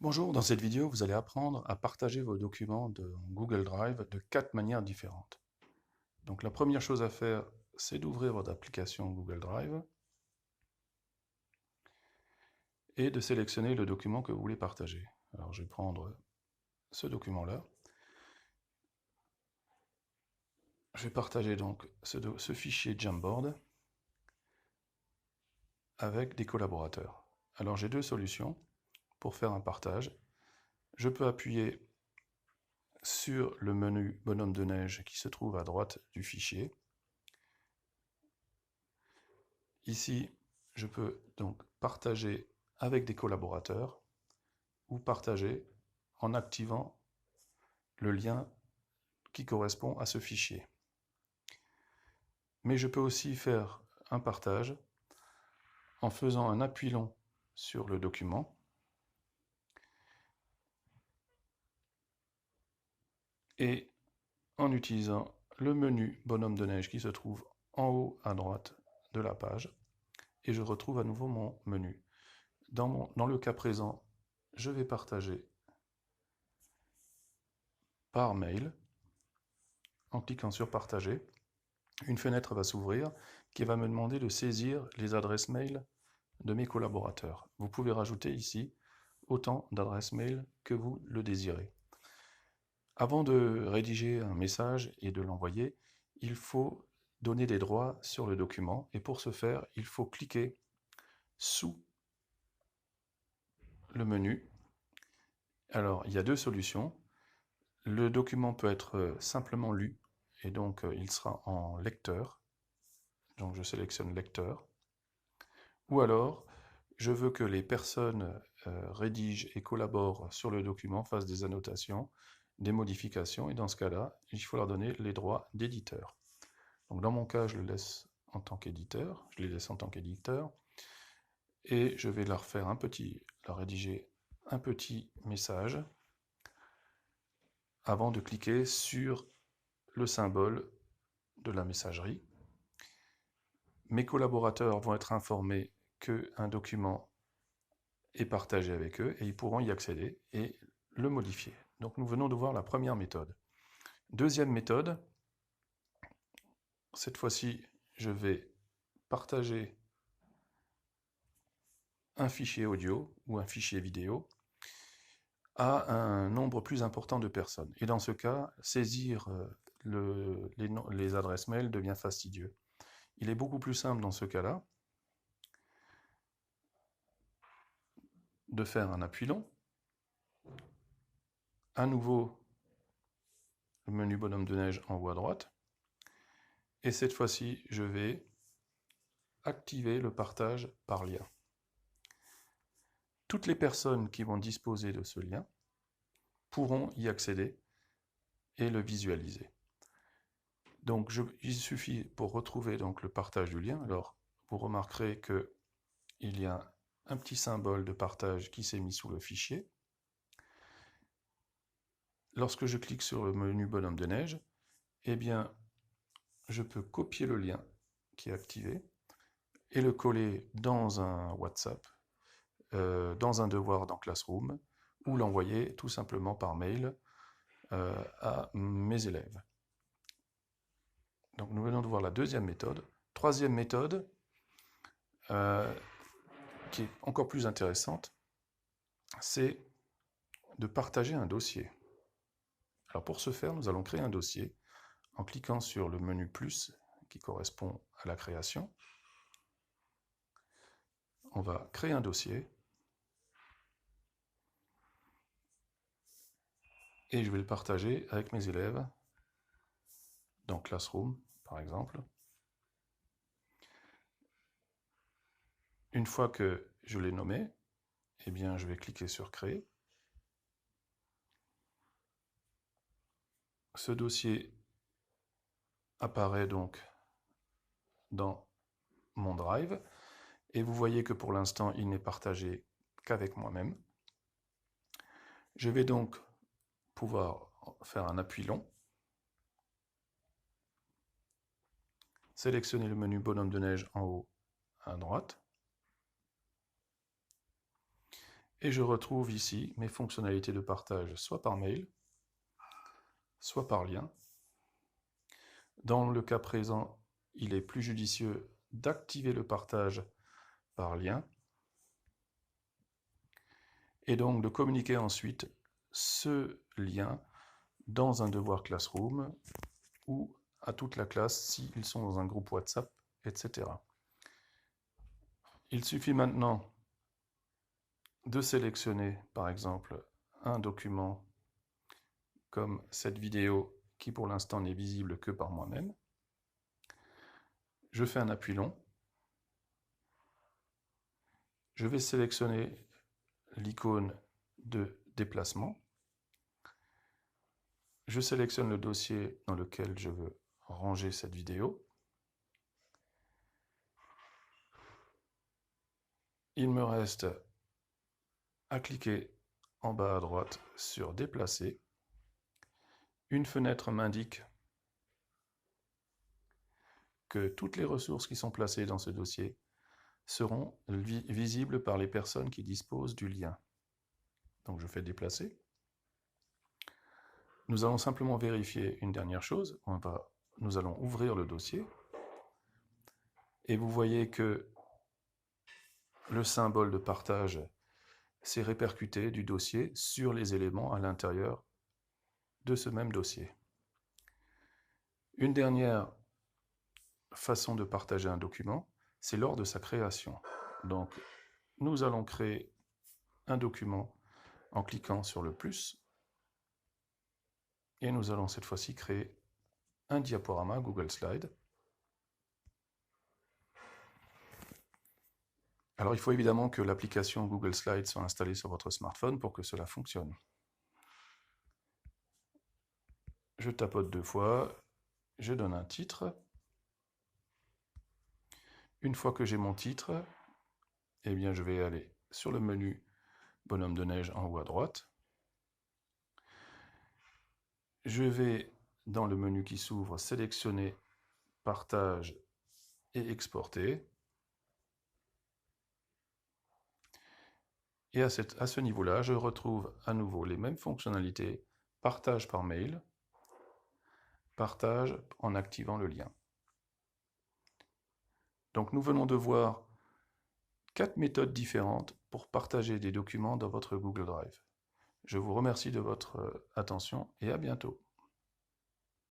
Bonjour, dans cette vidéo, vous allez apprendre à partager vos documents de Google Drive de 4 manières différentes. Donc la première chose à faire, c'est d'ouvrir votre application Google Drive et de sélectionner le document que vous voulez partager. Alors je vais prendre ce document-là. Je vais partager donc ce fichier Jamboard avec des collaborateurs. Alors j'ai deux solutions pour faire un partage. Je peux appuyer sur le menu bonhomme de neige qui se trouve à droite du fichier. Ici, je peux donc partager avec des collaborateurs ou partager en activant le lien qui correspond à ce fichier. Mais je peux aussi faire un partage en faisant un appui long sur le document et en utilisant le menu bonhomme de neige qui se trouve en haut à droite de la page, et je retrouve à nouveau mon menu. Dans le cas présent, je vais partager par mail. En cliquant sur partager, une fenêtre va s'ouvrir qui va me demander de saisir les adresses mail de mes collaborateurs. Vous pouvez rajouter ici autant d'adresses mail que vous le désirez. Avant de rédiger un message et de l'envoyer, il faut donner des droits sur le document, et pour ce faire, il faut cliquer sous le menu. Alors, il y a deux solutions. Le document peut être simplement lu, et donc il sera en lecteur. Donc je sélectionne lecteur. Ou alors, je veux que les personnes rédigent et collaborent sur le document, fassent des annotations, des modifications, et dans ce cas-là, il faut leur donner les droits d'éditeur. Donc dans mon cas, je le laisse en tant qu'éditeur, je les laisse en tant qu'éditeur, et je vais leur rédiger un petit message avant de cliquer sur le symbole de la messagerie. Mes collaborateurs vont être informés qu'un document est partagé avec eux et ils pourront y accéder et le modifier. Donc nous venons de voir la première méthode. Deuxième méthode, cette fois-ci, je vais partager un fichier audio ou un fichier vidéo à un nombre plus important de personnes. Et dans ce cas, saisir les adresses mail devient fastidieux. Il est beaucoup plus simple dans ce cas-là de faire un appui long, à nouveau le menu bonhomme de neige en haut à droite, et cette fois-ci, je vais activer le partage par lien. Toutes les personnes qui vont disposer de ce lien pourront y accéder et le visualiser. Donc il suffit pour retrouver donc le partage du lien. Alors vous remarquerez qu'il y a un petit symbole de partage qui s'est mis sous le fichier. Lorsque je clique sur le menu bonhomme de neige, eh bien, je peux copier le lien qui est activé et le coller dans un WhatsApp, dans un devoir dans Classroom, ou l'envoyer tout simplement par mail à mes élèves. Donc nous venons de voir la deuxième méthode. Troisième méthode, qui est encore plus intéressante, c'est de partager un dossier. Alors pour ce faire, nous allons créer un dossier en cliquant sur le menu plus qui correspond à la création. On va créer un dossier et je vais le partager avec mes élèves dans Classroom, par exemple. Une fois que je l'ai nommé, eh bien, je vais cliquer sur Créer. Ce dossier apparaît donc dans mon Drive, et vous voyez que pour l'instant, il n'est partagé qu'avec moi-même. Je vais donc pouvoir faire un appui long, sélectionner le menu bonhomme de neige en haut à droite, Et je retrouve ici mes fonctionnalités de partage, soit par mail, soit par lien. Dans le cas présent, il est plus judicieux d'activer le partage par lien et donc de communiquer ensuite ce lien dans un devoir Classroom ou à toute la classe s'ils sont dans un groupe WhatsApp, etc. Il suffit maintenant de sélectionner, par exemple, un document comme cette vidéo qui pour l'instant n'est visible que par moi-même. Je fais un appui long. Je vais sélectionner l'icône de déplacement. Je sélectionne le dossier dans lequel je veux ranger cette vidéo. Il me reste à cliquer en bas à droite sur Déplacer. Une fenêtre m'indique que toutes les ressources qui sont placées dans ce dossier seront visibles par les personnes qui disposent du lien. Donc je fais Déplacer. Nous allons simplement vérifier une dernière chose. Nous allons ouvrir le dossier. Et vous voyez que le symbole de partage s'est répercuté du dossier sur les éléments à l'intérieur de ce même dossier. Une dernière façon de partager un document, c'est lors de sa création. Donc, nous allons créer un document en cliquant sur le plus et nous allons cette fois-ci créer un diaporama Google Slide. Alors, il faut évidemment que l'application Google Slide soit installée sur votre smartphone pour que cela fonctionne. Je tapote 2 fois, je donne un titre. Une fois que j'ai mon titre, eh bien, je vais aller sur le menu bonhomme de neige en haut à droite. Je vais, dans le menu qui s'ouvre, sélectionner Partage et Exporter. Et à ce niveau-là, je retrouve à nouveau les mêmes fonctionnalités, partage par mail, partage en activant le lien. Donc nous venons de voir 4 méthodes différentes pour partager des documents dans votre Google Drive. Je vous remercie de votre attention et à bientôt.